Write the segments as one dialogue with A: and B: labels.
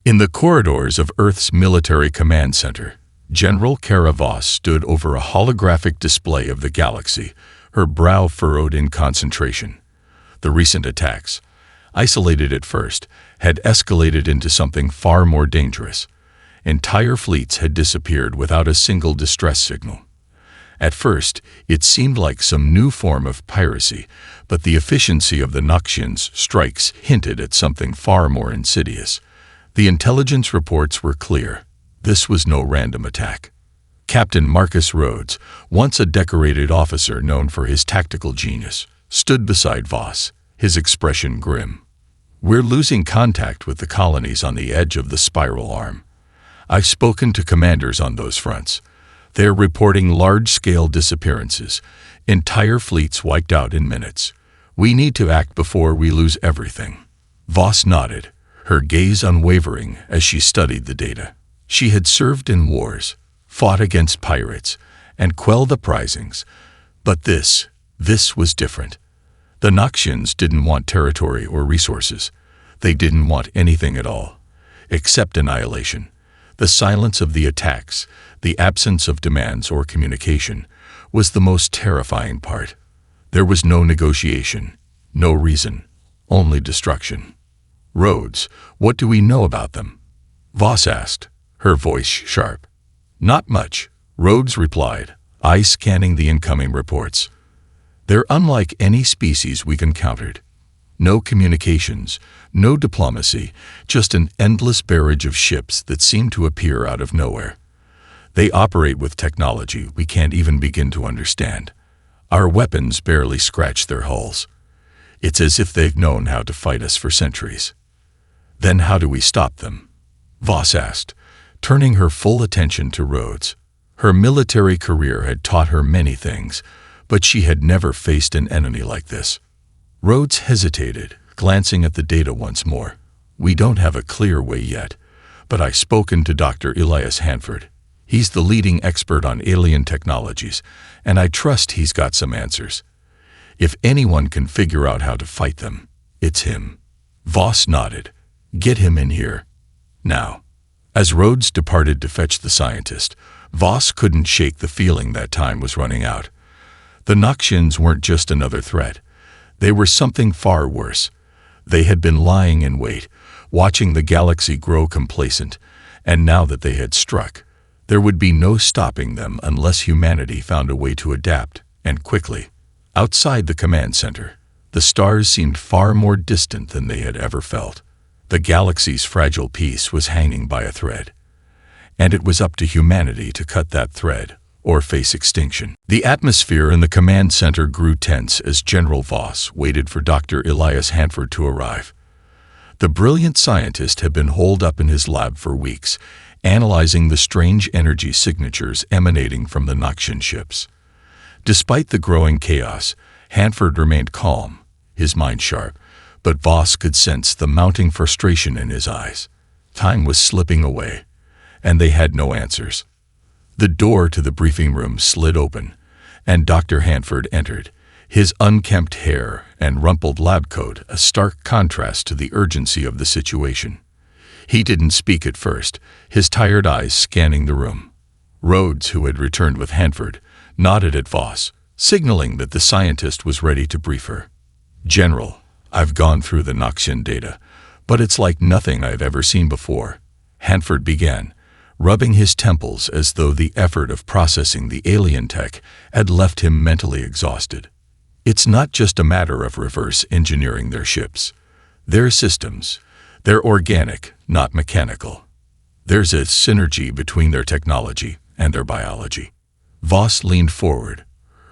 A: In the corridors of Earth's military command center, General Kara Voss stood over a holographic display of the galaxy, her brow furrowed in concentration. The recent attacks, isolated at first, had escalated into something far more dangerous. Entire fleets had disappeared without a single distress signal. At first, it seemed like some new form of piracy, but the efficiency of the Noxians' strikes hinted at something far more insidious. The intelligence reports were clear. This was no random attack. Captain Marcus Rhodes, once a decorated officer known for his tactical genius, stood beside Voss, his expression grim. "We're losing contact with the colonies on the edge of the spiral arm. I've spoken to commanders on those fronts. They're reporting large-scale disappearances, entire fleets wiped out in minutes. We need to act before we lose everything." Voss nodded, her gaze unwavering as she studied the data. She had served in wars, fought against pirates, and quelled uprisings. But this was different. The Noxians didn't want territory or resources. They didn't want anything at all, except annihilation. The silence of the attacks, the absence of demands or communication, was the most terrifying part. There was no negotiation, no reason, only destruction. "Rhodes, what do we know about them?" Voss asked, her voice sharp. "Not much," Rhodes replied, eyes scanning the incoming reports. "They're unlike any species we've encountered. No communications, no diplomacy, just an endless barrage of ships that seem to appear out of nowhere. They operate with technology we can't even begin to understand. Our weapons barely scratch their hulls. It's as if they've known how to fight us for centuries." "Then how do we stop them?" Voss asked, turning her full attention to Rhodes. Her military career had taught her many things, but she had never faced an enemy like this. Rhodes hesitated, glancing at the data once more. "We don't have a clear way yet, but I've spoken to Dr. Elias Hanford. He's the leading expert on alien technologies, and I trust he's got some answers. If anyone can figure out how to fight them, it's him." Voss nodded. "Get him in here. Now." As Rhodes departed to fetch the scientist, Voss couldn't shake the feeling that time was running out. The Noxians weren't just another threat. They were something far worse. They had been lying in wait, watching the galaxy grow complacent, and now that they had struck, there would be no stopping them unless humanity found a way to adapt, and quickly. Outside the command center, the stars seemed far more distant than they had ever felt. The galaxy's fragile peace was hanging by a thread, and it was up to humanity to cut that thread or face extinction. The atmosphere in the command center grew tense as General Voss waited for Dr. Elias Hanford to arrive. The brilliant scientist had been holed up in his lab for weeks, analyzing the strange energy signatures emanating from the Noxian ships. Despite the growing chaos, Hanford remained calm, his mind sharp, but Voss could sense the mounting frustration in his eyes. Time was slipping away, and they had no answers. The door to the briefing room slid open, and Dr. Hanford entered, his unkempt hair and rumpled lab coat a stark contrast to the urgency of the situation. He didn't speak at first, his tired eyes scanning the room. Rhodes, who had returned with Hanford, nodded at Voss, signaling that the scientist was ready to brief her. "General, I've gone through the Noxian data, but it's like nothing I've ever seen before," Hanford began, rubbing his temples as though the effort of processing the alien tech had left him mentally exhausted. "It's not just a matter of reverse engineering their ships. Their systems, they're organic, not mechanical. There's a synergy between their technology and their biology." Voss leaned forward,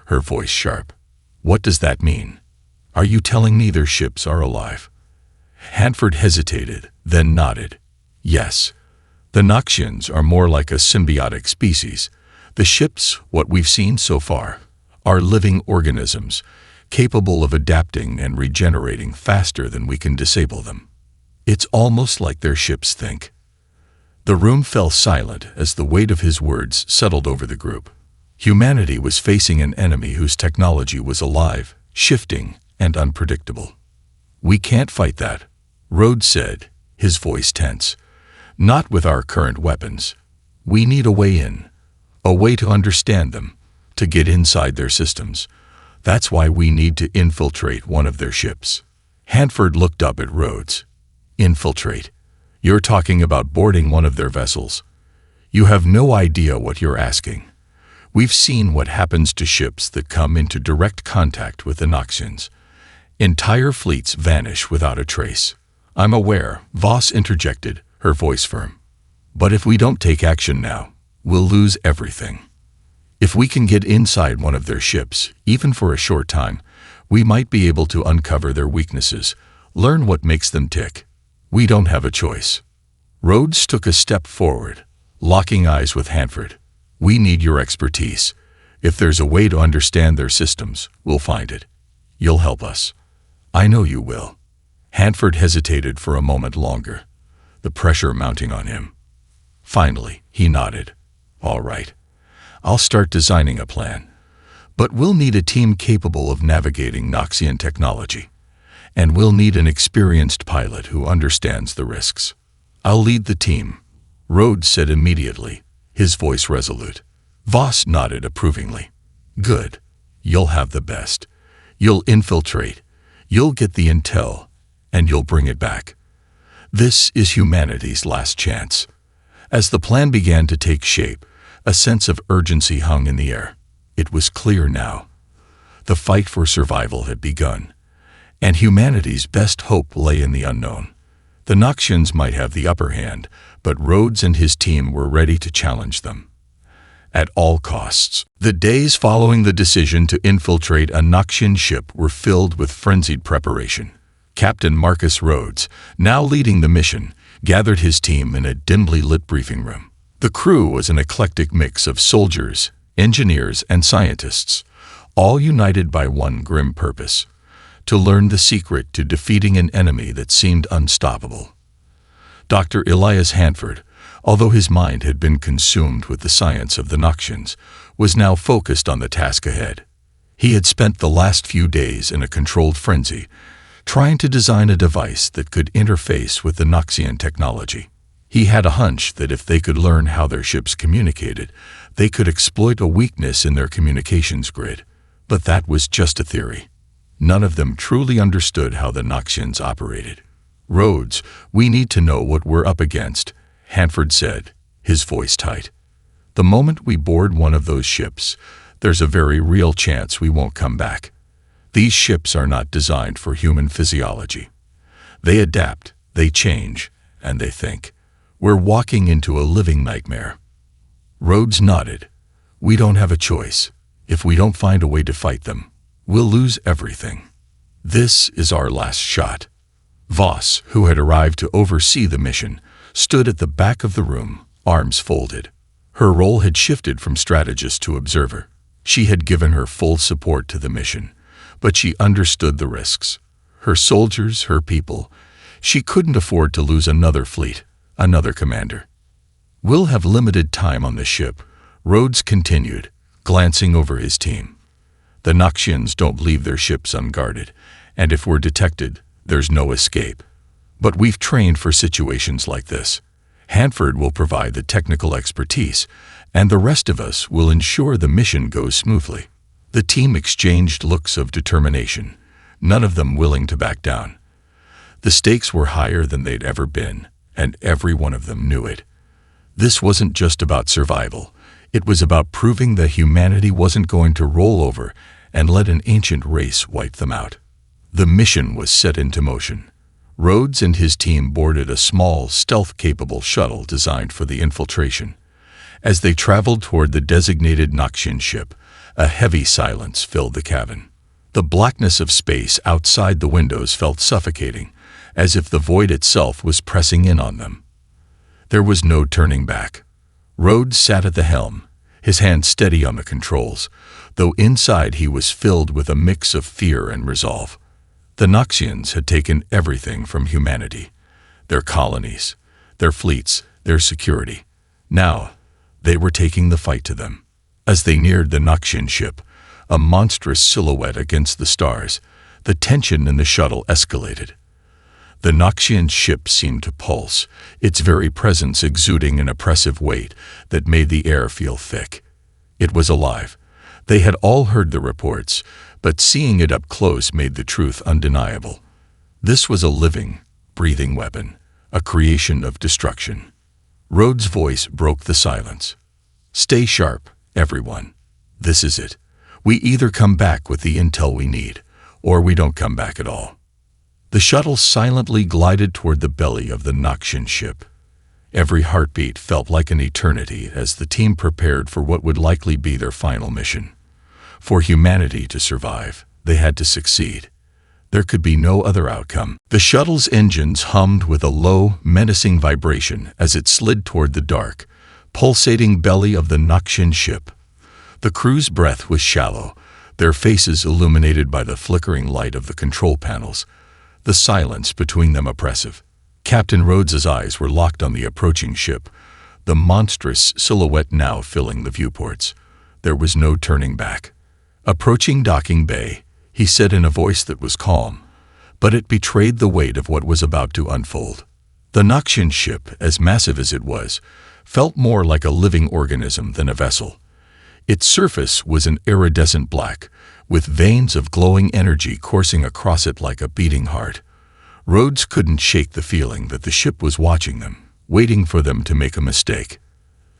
A: her voice sharp. "What does that mean? Are you telling me their ships are alive?" Hanford hesitated, then nodded. "Yes. The Noxians are more like a symbiotic species. The ships, what we've seen so far, are living organisms, capable of adapting and regenerating faster than we can disable them. It's almost like their ships think." The room fell silent as the weight of his words settled over the group. Humanity was facing an enemy whose technology was alive, shifting, and unpredictable. "We can't fight that," Rhodes said, his voice tense. Not with our current weapons. We need a way in, a way to understand them, to get inside their systems. That's why we need to infiltrate one of their ships. Hanford looked up at Rhodes. Infiltrate? You're talking about boarding one of their vessels. You have no idea what you're asking. We've seen what happens to ships that come into direct contact with the Noxians. Entire fleets vanish without a trace. I'm aware, Voss interjected, her voice firm. But if we don't take action now, we'll lose everything. If we can get inside one of their ships, even for a short time, we might be able to uncover their weaknesses, learn what makes them tick. We don't have a choice. Rhodes took a step forward, locking eyes with Hanford. We need your expertise. If there's a way to understand their systems, we'll find it. You'll help us. I know you will. Hanford hesitated for a moment longer, the pressure mounting on him. Finally, he nodded. All right. I'll start designing a plan. But we'll need a team capable of navigating Noxian technology. And we'll need an experienced pilot who understands the risks. I'll lead the team, Rhodes said immediately, his voice resolute. Voss nodded approvingly. Good. You'll have the best. You'll infiltrate. You'll get the intel. And you'll bring it back. This is humanity's last chance. As the plan began to take shape, a sense of urgency hung in the air. It was clear now. The fight for survival had begun, and humanity's best hope lay in the unknown. The Noxians might have the upper hand, but Rhodes and his team were ready to challenge them. At all costs. The days following the decision to infiltrate a Noxian ship were filled with frenzied preparation. Captain Marcus Rhodes, now leading the mission, gathered his team in a dimly lit briefing room. The crew was an eclectic mix of soldiers, engineers, and scientists, all united by one grim purpose: to learn the secret to defeating an enemy that seemed unstoppable. Dr. Elias Hanford, although his mind had been consumed with the science of the Noxians, was now focused on the task ahead. He had spent the last few days in a controlled frenzy, trying to design a device that could interface with the Noxian technology. He had a hunch that if they could learn how their ships communicated, they could exploit a weakness in their communications grid. But that was just a theory. None of them truly understood how the Noxians operated. Rhodes, we need to know what we're up against, Hanford said, his voice tight. The moment we board one of those ships, there's a very real chance we won't come back. These ships are not designed for human physiology. They adapt, they change, and they think. We're walking into a living nightmare. Rhodes nodded. We don't have a choice. If we don't find a way to fight them, we'll lose everything. This is our last shot. Voss, who had arrived to oversee the mission, stood at the back of the room, arms folded. Her role had shifted from strategist to observer. She had given her full support to the mission, but she understood the risks. Her soldiers, her people. She couldn't afford to lose another fleet, another commander. We'll have limited time on the ship, Rhodes continued, glancing over his team. The Noxians don't leave their ships unguarded, and if we're detected, there's no escape. But we've trained for situations like this. Hanford will provide the technical expertise, and the rest of us will ensure the mission goes smoothly. The team exchanged looks of determination, none of them willing to back down. The stakes were higher than they'd ever been, and every one of them knew it. This wasn't just about survival. It was about proving that humanity wasn't going to roll over and let an ancient race wipe them out. The mission was set into motion. Rhodes and his team boarded a small, stealth-capable shuttle designed for the infiltration. As they traveled toward the designated Noxian ship, a heavy silence filled the cabin. The blackness of space outside the windows felt suffocating, as if the void itself was pressing in on them. There was no turning back. Rhodes sat at the helm, his hand steady on the controls, though inside he was filled with a mix of fear and resolve. The Noxians had taken everything from humanity: their colonies, their fleets, their security. Now, they were taking the fight to them. As they neared the Noxian ship, a monstrous silhouette against the stars, the tension in the shuttle escalated. The Noxian ship seemed to pulse, its very presence exuding an oppressive weight that made the air feel thick. It was alive. They had all heard the reports, but seeing it up close made the truth undeniable. This was a living, breathing weapon, a creation of destruction. Rhodes' voice broke the silence. "Stay sharp, everyone. This is it. We either come back with the intel we need, or we don't come back at all." The shuttle silently glided toward the belly of the Noxian ship. Every heartbeat felt like an eternity as the team prepared for what would likely be their final mission. For humanity to survive, they had to succeed. There could be no other outcome. The shuttle's engines hummed with a low, menacing vibration as it slid toward the dark, pulsating belly of the Noxian ship. The crew's breath was shallow, their faces illuminated by the flickering light of the control panels, the silence between them oppressive. Captain Rhodes's eyes were locked on the approaching ship, the monstrous silhouette now filling the viewports. There was no turning back. "Approaching docking bay," he said in a voice that was calm, but it betrayed the weight of what was about to unfold. The Noxian ship, as massive as it was, felt more like a living organism than a vessel. Its surface was an iridescent black, with veins of glowing energy coursing across it like a beating heart. Rhodes couldn't shake the feeling that the ship was watching them, waiting for them to make a mistake.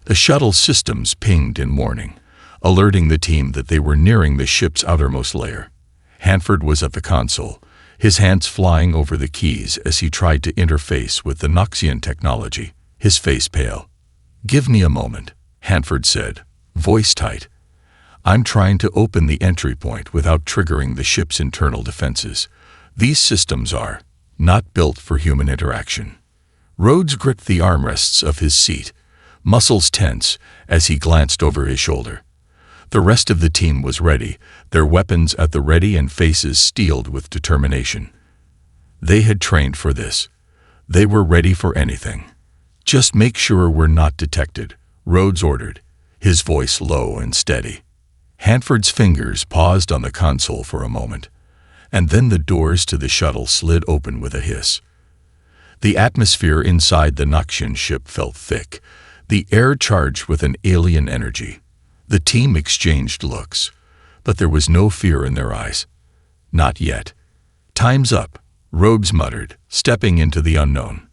A: The shuttle systems pinged in warning, alerting the team that they were nearing the ship's outermost layer. Hanford was at the console, his hands flying over the keys as he tried to interface with the Noxian technology, his face pale. "Give me a moment," Hanford said, voice tight. "I'm trying to open the entry point without triggering the ship's internal defenses. These systems are not built for human interaction." Rhodes gripped the armrests of his seat, muscles tense as he glanced over his shoulder. The rest of the team was ready, their weapons at the ready and faces steeled with determination. They had trained for this. They were ready for anything. "Just make sure we're not detected," Rhodes ordered, his voice low and steady. Hanford's fingers paused on the console for a moment, and then the doors to the shuttle slid open with a hiss. The atmosphere inside the Noxian ship felt thick, the air charged with an alien energy. The team exchanged looks, but there was no fear in their eyes. "Not yet." "Time's up," Rhodes muttered, stepping into the unknown.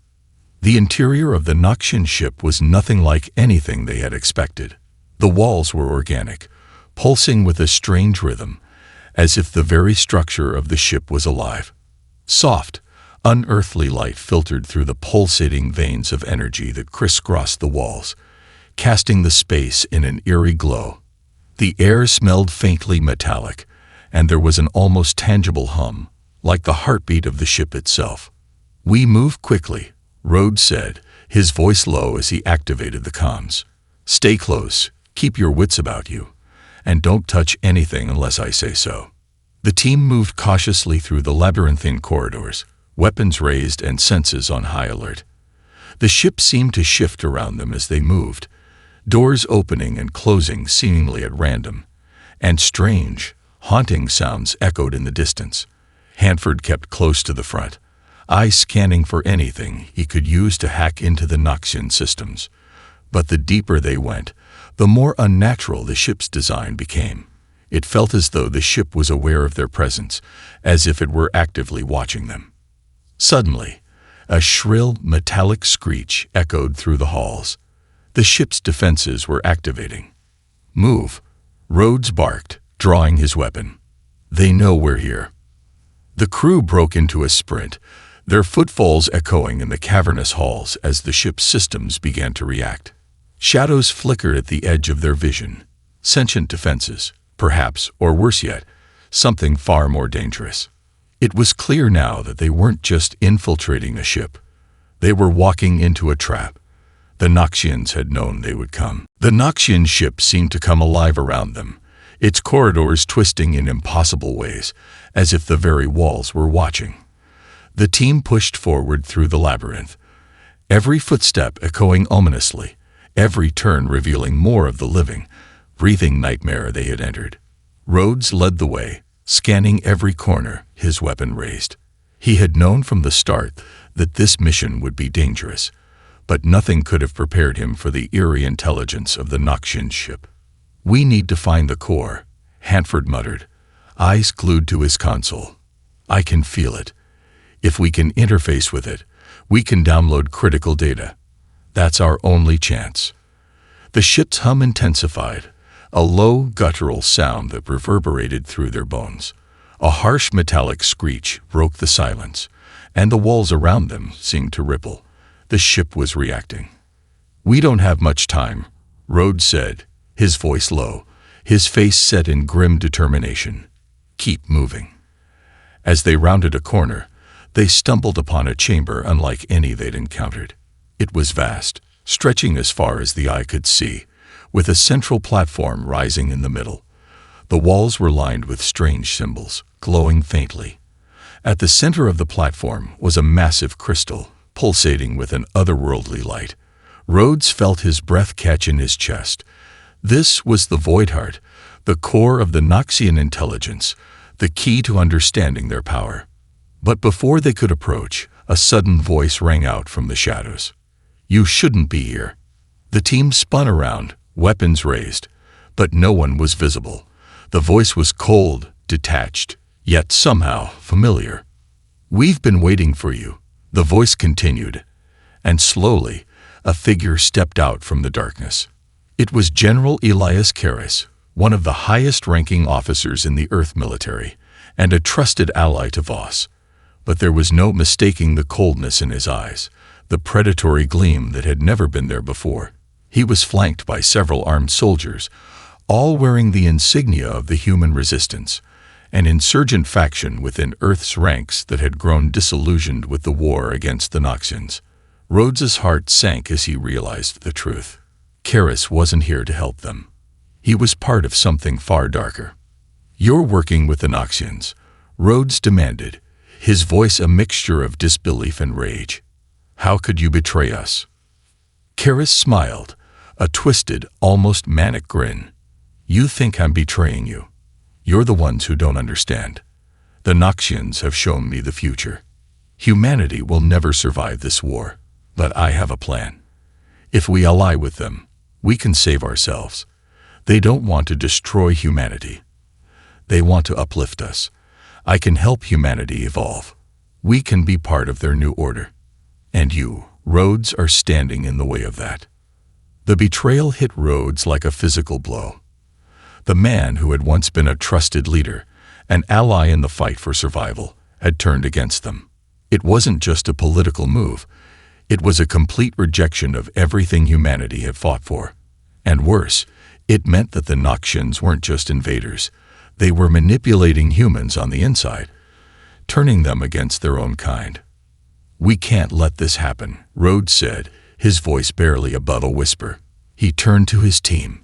A: The interior of the Noxian ship was nothing like anything they had expected. The walls were organic, pulsing with a strange rhythm, as if the very structure of the ship was alive. Soft, unearthly light filtered through the pulsating veins of energy that crisscrossed the walls, casting the space in an eerie glow. The air smelled faintly metallic, and there was an almost tangible hum, like the heartbeat of the ship itself. "We move quickly," Rhodes said, his voice low as he activated the comms. "Stay close, keep your wits about you, and don't touch anything unless I say so." The team moved cautiously through the labyrinthine corridors, weapons raised and senses on high alert. The ship seemed to shift around them as they moved, doors opening and closing seemingly at random, and strange, haunting sounds echoed in the distance. Hanford kept close to the front, eyes scanning for anything he could use to hack into the Noxian systems. But the deeper they went, the more unnatural the ship's design became. It felt as though the ship was aware of their presence, as if it were actively watching them. Suddenly, a shrill, metallic screech echoed through the halls. The ship's defenses were activating. "Move," Rhodes barked, drawing his weapon. "They know we're here." The crew broke into a sprint, their footfalls echoing in the cavernous halls as the ship's systems began to react. Shadows flickered at the edge of their vision. Sentient defenses, perhaps, or worse yet, something far more dangerous. It was clear now that they weren't just infiltrating a ship. They were walking into a trap. The Noxians had known they would come. The Noxian ship seemed to come alive around them, its corridors twisting in impossible ways, as if the very walls were watching. The team pushed forward through the labyrinth, every footstep echoing ominously, every turn revealing more of the living, breathing nightmare they had entered. Rhodes led the way, scanning every corner, his weapon raised. He had known from the start that this mission would be dangerous, but nothing could have prepared him for the eerie intelligence of the Noxian ship. "We need to find the core," Hanford muttered, eyes glued to his console. "I can feel it. If we can interface with it, we can download critical data. That's our only chance." The ship's hum intensified, a low, guttural sound that reverberated through their bones. A harsh metallic screech broke the silence, and the walls around them seemed to ripple. The ship was reacting. "We don't have much time," Rhodes said, his voice low, his face set in grim determination. "Keep moving." As they rounded a corner, they stumbled upon a chamber unlike any they'd encountered. It was vast, stretching as far as the eye could see, with a central platform rising in the middle. The walls were lined with strange symbols, glowing faintly. At the center of the platform was a massive crystal, pulsating with an otherworldly light. Rhodes felt his breath catch in his chest. This was the Void Heart, the core of the Noxian intelligence, the key to understanding their power. But before they could approach, a sudden voice rang out from the shadows. "You shouldn't be here." The team spun around, weapons raised, but no one was visible. The voice was cold, detached, yet somehow familiar. "We've been waiting for you," the voice continued, and slowly a figure stepped out from the darkness. It was General Elias Karras, one of the highest-ranking officers in the Earth military, and a trusted ally to Voss. But there was no mistaking the coldness in his eyes, the predatory gleam that had never been there before. He was flanked by several armed soldiers, all wearing the insignia of the human resistance, an insurgent faction within Earth's ranks that had grown disillusioned with the war against the Noxians. Rhodes's heart sank as he realized the truth. Karras wasn't here to help them. He was part of something far darker. "You're working with the Noxians," Rhodes demanded, his voice a mixture of disbelief and rage. "How could you betray us?" Karras smiled, a twisted, almost manic grin. "You think I'm betraying you? You're the ones who don't understand. The Noxians have shown me the future. Humanity will never survive this war, but I have a plan. If we ally with them, we can save ourselves. They don't want to destroy humanity. They want to uplift us. I can help humanity evolve. We can be part of their new order. And you, Rhodes, are standing in the way of that." The betrayal hit Rhodes like a physical blow. The man who had once been a trusted leader, an ally in the fight for survival, had turned against them. It wasn't just a political move. It was a complete rejection of everything humanity had fought for. And worse, it meant that the Noxians weren't just invaders. They were manipulating humans on the inside, turning them against their own kind. "We can't let this happen," Rhodes said, his voice barely above a whisper. He turned to his team.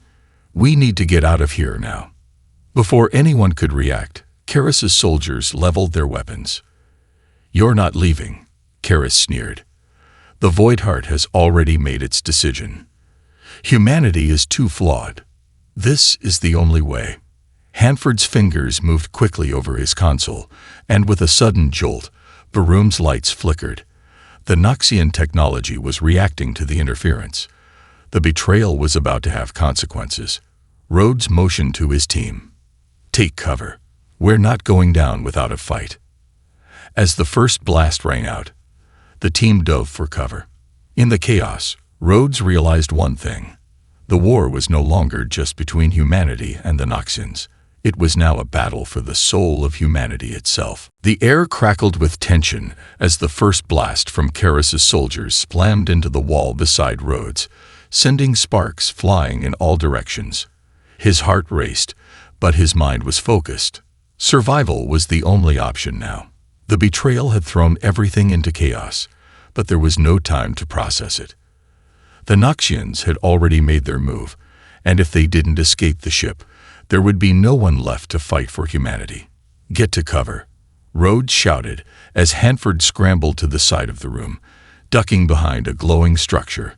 A: "We need to get out of here now." Before anyone could react, Karras's soldiers leveled their weapons. "You're not leaving," Karras sneered. "The Void Heart has already made its decision. Humanity is too flawed. This is the only way." Hanford's fingers moved quickly over his console, and with a sudden jolt, Baroom's lights flickered. The Noxian technology was reacting to the interference. The betrayal was about to have consequences. Rhodes motioned to his team. "Take cover. We're not going down without a fight." As the first blast rang out, the team dove for cover. In the chaos, Rhodes realized one thing. The war was no longer just between humanity and the Noxians. It was now a battle for the soul of humanity itself. The air crackled with tension as the first blast from Karras's soldiers slammed into the wall beside Rhodes, sending sparks flying in all directions. His heart raced, but his mind was focused. Survival was the only option now. The betrayal had thrown everything into chaos, but there was no time to process it. The Noxians had already made their move, and if they didn't escape the ship, there would be no one left to fight for humanity. "Get to cover," Rhodes shouted as Hanford scrambled to the side of the room, ducking behind a glowing structure.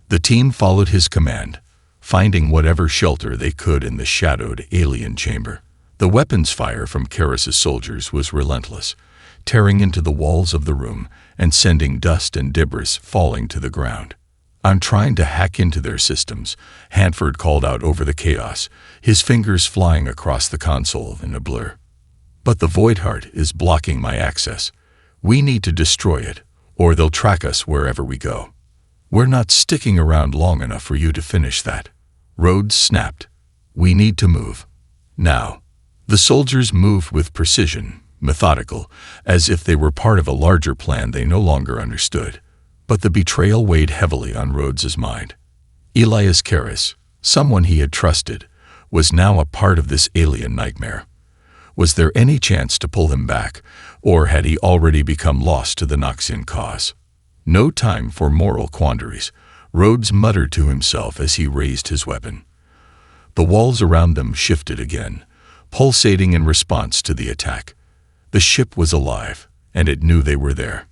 A: The team followed his command, finding whatever shelter they could in the shadowed alien chamber. The weapons fire from Karras's soldiers was relentless, tearing into the walls of the room and sending dust and debris falling to the ground. "I'm trying to hack into their systems," Hanford called out over the chaos, his fingers flying across the console in a blur. "But the Void Heart is blocking my access. We need to destroy it, or they'll track us wherever we go." "We're not sticking around long enough for you to finish that," Rhodes snapped. "We need to move. Now." The soldiers moved with precision, methodical, as if they were part of a larger plan they no longer understood. But the betrayal weighed heavily on Rhodes's mind. Elias Karras, someone he had trusted, was now a part of this alien nightmare. Was there any chance to pull him back, or had he already become lost to the Noxian cause? "No time for moral quandaries," Rhodes muttered to himself as he raised his weapon. The walls around them shifted again, pulsating in response to the attack. The ship was alive, and it knew they were there.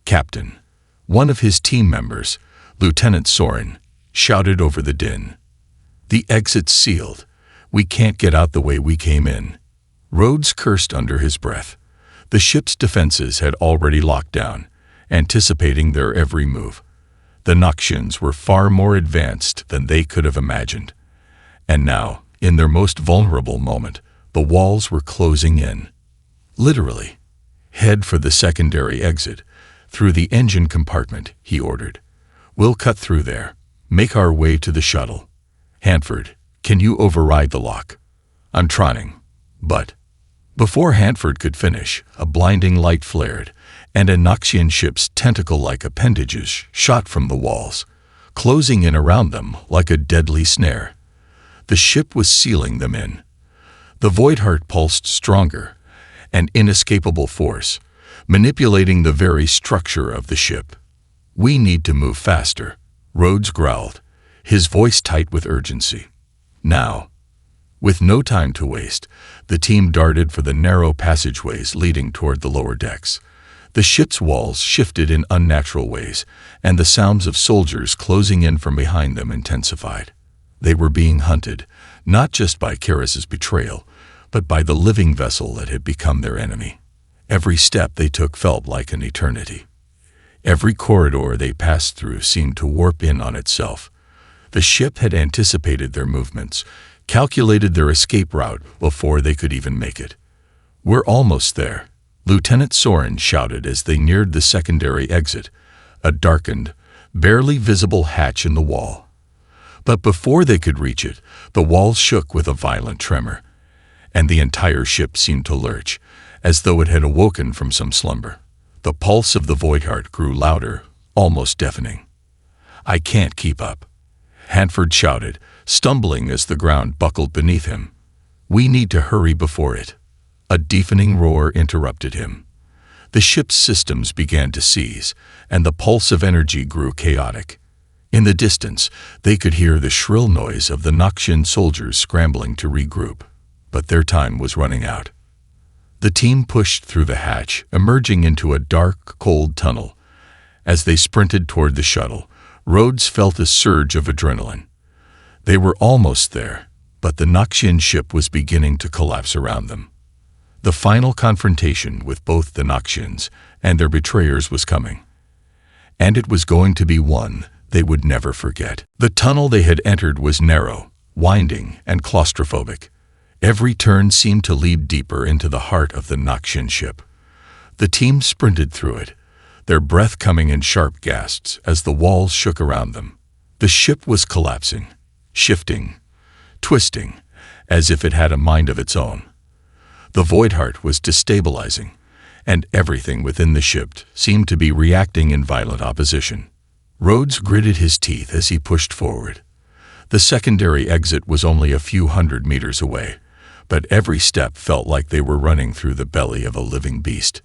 A: "Captain," one of his team members, Lieutenant Soren, shouted over the din. "The exit's sealed. We can't get out the way we came in." Rhodes cursed under his breath. The ship's defenses had already locked down, anticipating their every move. The Noxians were far more advanced than they could have imagined. And now, in their most vulnerable moment, the walls were closing in. Literally. "Head for the secondary exit, through the engine compartment," he ordered. "We'll cut through there. Make our way to the shuttle. Hanford, can you override the lock?" "I'm trying, but..." Before Hanford could finish, a blinding light flared, and a Noxian ship's tentacle-like appendages shot from the walls, closing in around them like a deadly snare. The ship was sealing them in. The Void Heart pulsed stronger, an inescapable force, manipulating the very structure of the ship. "We need to move faster," Rhodes growled, his voice tight with urgency. "Now." With no time to waste, the team darted for the narrow passageways leading toward the lower decks. The ship's walls shifted in unnatural ways, and the sounds of soldiers closing in from behind them intensified. They were being hunted, not just by Karras's betrayal, but by the living vessel that had become their enemy. Every step they took felt like an eternity. Every corridor they passed through seemed to warp in on itself. The ship had anticipated their movements, calculated their escape route before they could even make it. "We're almost there," Lieutenant Soren shouted as they neared the secondary exit, a darkened, barely visible hatch in the wall. But before they could reach it, the walls shook with a violent tremor, and the entire ship seemed to lurch, as though it had awoken from some slumber. The pulse of the Void Heart grew louder, almost deafening. "I can't keep up," Hanford shouted, stumbling as the ground buckled beneath him. "We need to hurry before it." A deafening roar interrupted him. The ship's systems began to seize, and the pulse of energy grew chaotic. In the distance, they could hear the shrill noise of the Noxian soldiers scrambling to regroup, but their time was running out. The team pushed through the hatch, emerging into a dark, cold tunnel. As they sprinted toward the shuttle, Rhodes felt a surge of adrenaline. They were almost there, but the Noxian ship was beginning to collapse around them. The final confrontation with both the Noxians and their betrayers was coming. And it was going to be one they would never forget. The tunnel they had entered was narrow, winding, and claustrophobic. Every turn seemed to lead deeper into the heart of the Noxian ship. The team sprinted through it, their breath coming in sharp gasps as the walls shook around them. The ship was collapsing, shifting, twisting, as if it had a mind of its own. The Void Heart was destabilizing, and everything within the ship seemed to be reacting in violent opposition. Rhodes gritted his teeth as he pushed forward. The secondary exit was only a few hundred meters away, but every step felt like they were running through the belly of a living beast.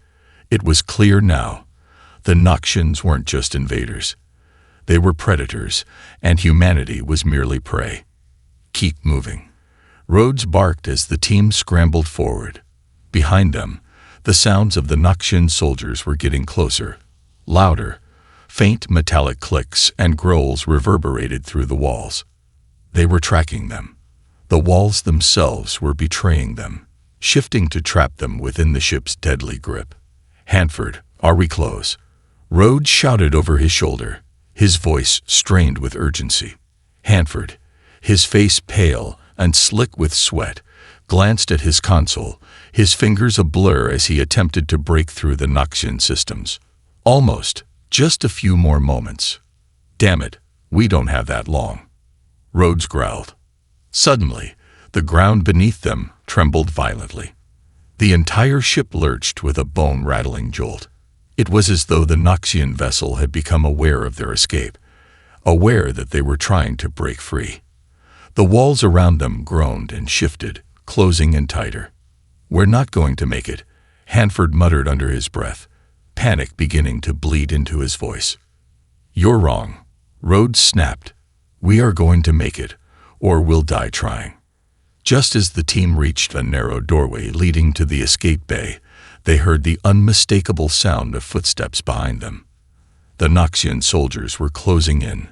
A: It was clear now. The Noxians weren't just invaders. They were predators, and humanity was merely prey. "Keep moving," Rhodes barked as the team scrambled forward. Behind them, the sounds of the Noxian soldiers were getting closer, louder. Faint metallic clicks and growls reverberated through the walls. They were tracking them. The walls themselves were betraying them, shifting to trap them within the ship's deadly grip. "Hanford, are we close?" Rhodes shouted over his shoulder, his voice strained with urgency. Hanford, his face pale and slick with sweat, glanced at his console, his fingers a blur as he attempted to break through the Noxian systems. Almost. Just a few more moments. Damn it, we don't have that long. Rhodes growled. Suddenly, the ground beneath them trembled violently. The entire ship lurched with a bone-rattling jolt. It was as though the Noxian vessel had become aware of their escape, aware that they were trying to break free. The walls around them groaned and shifted, closing in tighter. "We're not going to make it," Hanford muttered under his breath, panic beginning to bleed into his voice. "You're wrong," Rhodes snapped. "We are going to make it, or we'll die trying." Just as the team reached a narrow doorway leading to the escape bay, they heard the unmistakable sound of footsteps behind them. The Noxian soldiers were closing in.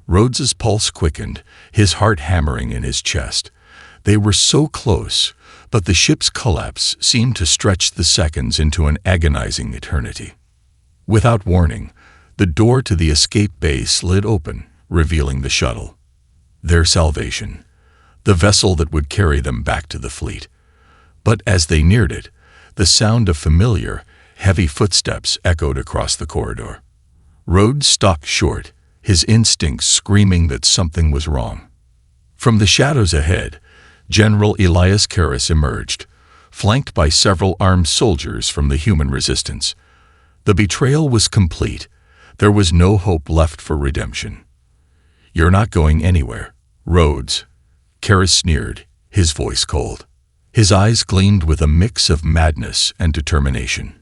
A: Rhodes's pulse quickened, his heart hammering in his chest. They were so close, but the ship's collapse seemed to stretch the seconds into an agonizing eternity. Without warning, the door to the escape bay slid open, revealing the shuttle. Their salvation. The vessel that would carry them back to the fleet. But as they neared it, the sound of familiar, heavy footsteps echoed across the corridor. Rhodes stopped short, his instincts screaming that something was wrong. From the shadows ahead, General Elias Karras emerged, flanked by several armed soldiers from the human resistance. The betrayal was complete. There was no hope left for redemption. "You're not going anywhere, Rhodes," Karras sneered, his voice cold. His eyes gleamed with a mix of madness and determination.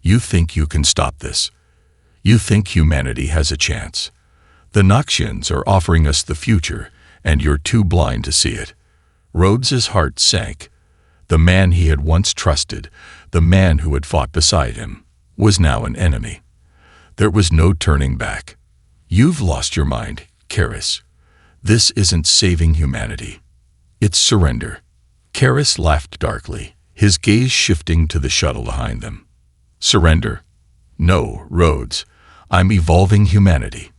A: "You think you can stop this? You think humanity has a chance? The Noxians are offering us the future, and you're too blind to see it." Rhodes's heart sank. The man he had once trusted, the man who had fought beside him, was now an enemy. There was no turning back. "You've lost your mind, Karras. This isn't saving humanity. It's surrender." Karras laughed darkly, his gaze shifting to the shuttle behind them. "Surrender? No, Rhodes. I'm evolving humanity.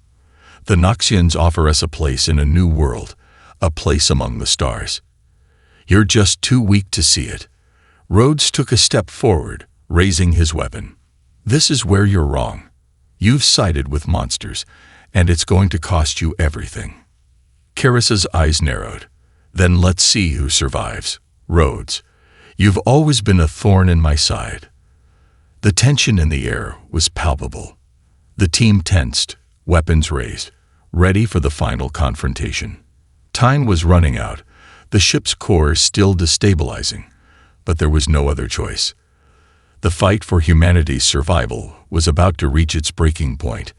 A: The Noxians offer us a place in a new world, a place among the stars. You're just too weak to see it." Rhodes took a step forward, raising his weapon. "This is where you're wrong. You've sided with monsters, and it's going to cost you everything." Karras's eyes narrowed. "Then let's see who survives. Rhodes, you've always been a thorn in my side." The tension in the air was palpable. The team tensed, weapons raised, ready for the final confrontation. Time was running out, the ship's core still destabilizing, but there was no other choice. The fight for humanity's survival was about to reach its breaking point,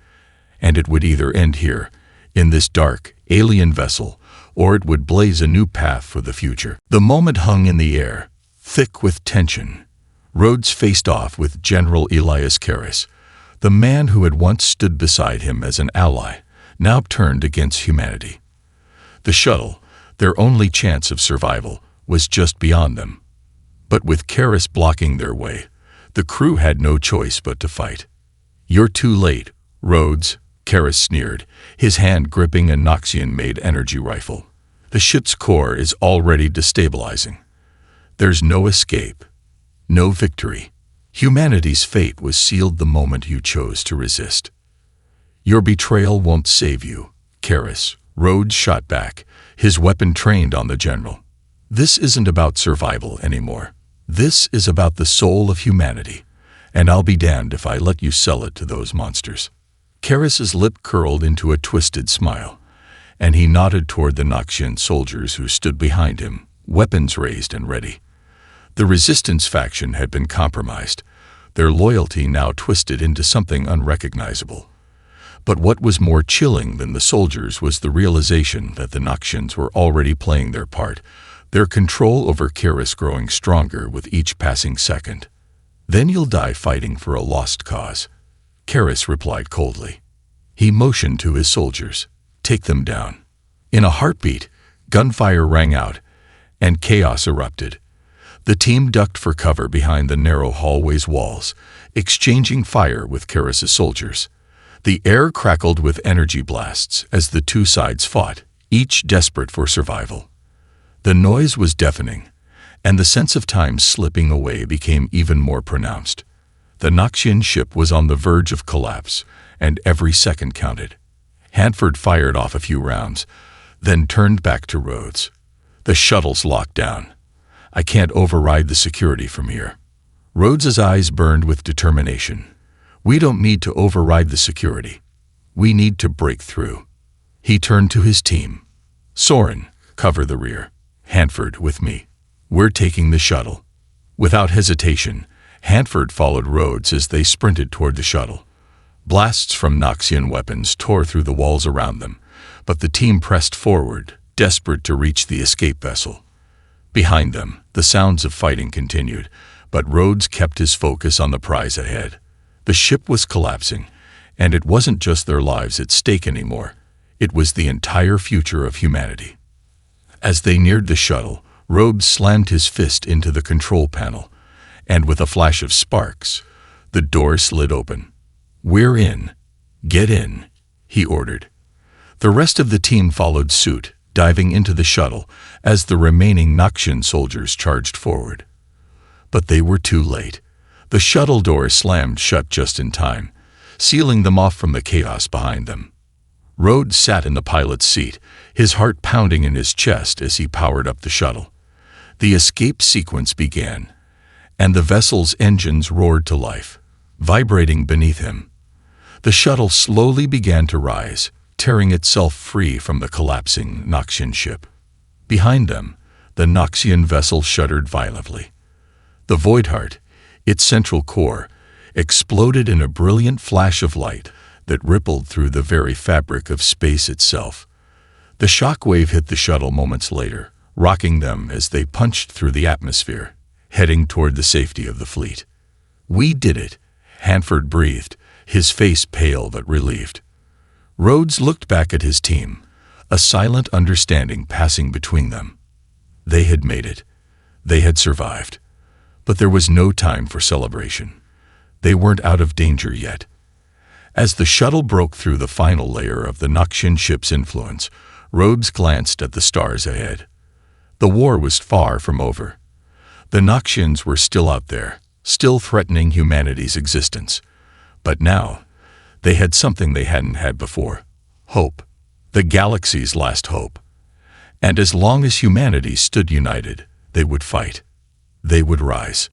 A: and it would either end here, in this dark, alien vessel, or it would blaze a new path for the future. The moment hung in the air, thick with tension. Rhodes faced off with General Elias Karras, the man who had once stood beside him as an ally, now turned against humanity. The shuttle, their only chance of survival, was just beyond them. But with Karras blocking their way, the crew had no choice but to fight. "You're too late, Rhodes," Karras sneered, his hand gripping a Noxian-made energy rifle. "The ship's core is already destabilizing. There's no escape, no victory. Humanity's fate was sealed the moment you chose to resist." "Your betrayal won't save you, Karras," Rhodes shot back, his weapon trained on the general. "This isn't about survival anymore. This is about the soul of humanity, and I'll be damned if I let you sell it to those monsters." Karras's lip curled into a twisted smile, and he nodded toward the Noxian soldiers who stood behind him, weapons raised and ready. The resistance faction had been compromised, their loyalty now twisted into something unrecognizable. But what was more chilling than the soldiers was the realization that the Noxians were already playing their part, their control over Karras growing stronger with each passing second. "Then you'll die fighting for a lost cause," Karras replied coldly. He motioned to his soldiers, "Take them down." In a heartbeat, gunfire rang out, and chaos erupted. The team ducked for cover behind the narrow hallway's walls, exchanging fire with Karis's soldiers. The air crackled with energy blasts as the two sides fought, each desperate for survival. The noise was deafening, and the sense of time slipping away became even more pronounced. The Noxian ship was on the verge of collapse, and every second counted. Hanford fired off a few rounds, then turned back to Rhodes. The shuttle's locked down. I can't override the security from here. Rhodes's eyes burned with determination. We don't need to override the security. We need to break through. He turned to his team. Soren, cover the rear. Hanford, with me. We're taking the shuttle. Without hesitation, Hanford followed Rhodes as they sprinted toward the shuttle. Blasts from Noxian weapons tore through the walls around them, but the team pressed forward, desperate to reach the escape vessel. Behind them, the sounds of fighting continued, but Rhodes kept his focus on the prize ahead. The ship was collapsing, and it wasn't just their lives at stake anymore. It was the entire future of humanity. As they neared the shuttle, Rhodes slammed his fist into the control panel, and with a flash of sparks, the door slid open. "We're in. Get in," he ordered. The rest of the team followed suit, diving into the shuttle as the remaining Noxian soldiers charged forward. But they were too late. The shuttle door slammed shut just in time, sealing them off from the chaos behind them. Rhodes sat in the pilot's seat, his heart pounding in his chest as he powered up the shuttle. The escape sequence began, and the vessel's engines roared to life, vibrating beneath him. The shuttle slowly began to rise, tearing itself free from the collapsing Noxian ship. Behind them, the Noxian vessel shuddered violently. The Voidheart, its central core, exploded in a brilliant flash of light that rippled through the very fabric of space itself. The shockwave hit the shuttle moments later, rocking them as they punched through the atmosphere, heading toward the safety of the fleet. "We did it," Hanford breathed, his face pale but relieved. Rhodes looked back at his team, a silent understanding passing between them. They had made it. They had survived. But there was no time for celebration. They weren't out of danger yet. As the shuttle broke through the final layer of the Noxian ship's influence, Rhodes glanced at the stars ahead. The war was far from over. The Noxians were still out there, still threatening humanity's existence. But now, they had something they hadn't had before: hope. The galaxy's last hope. And as long as humanity stood united, they would fight. They would rise.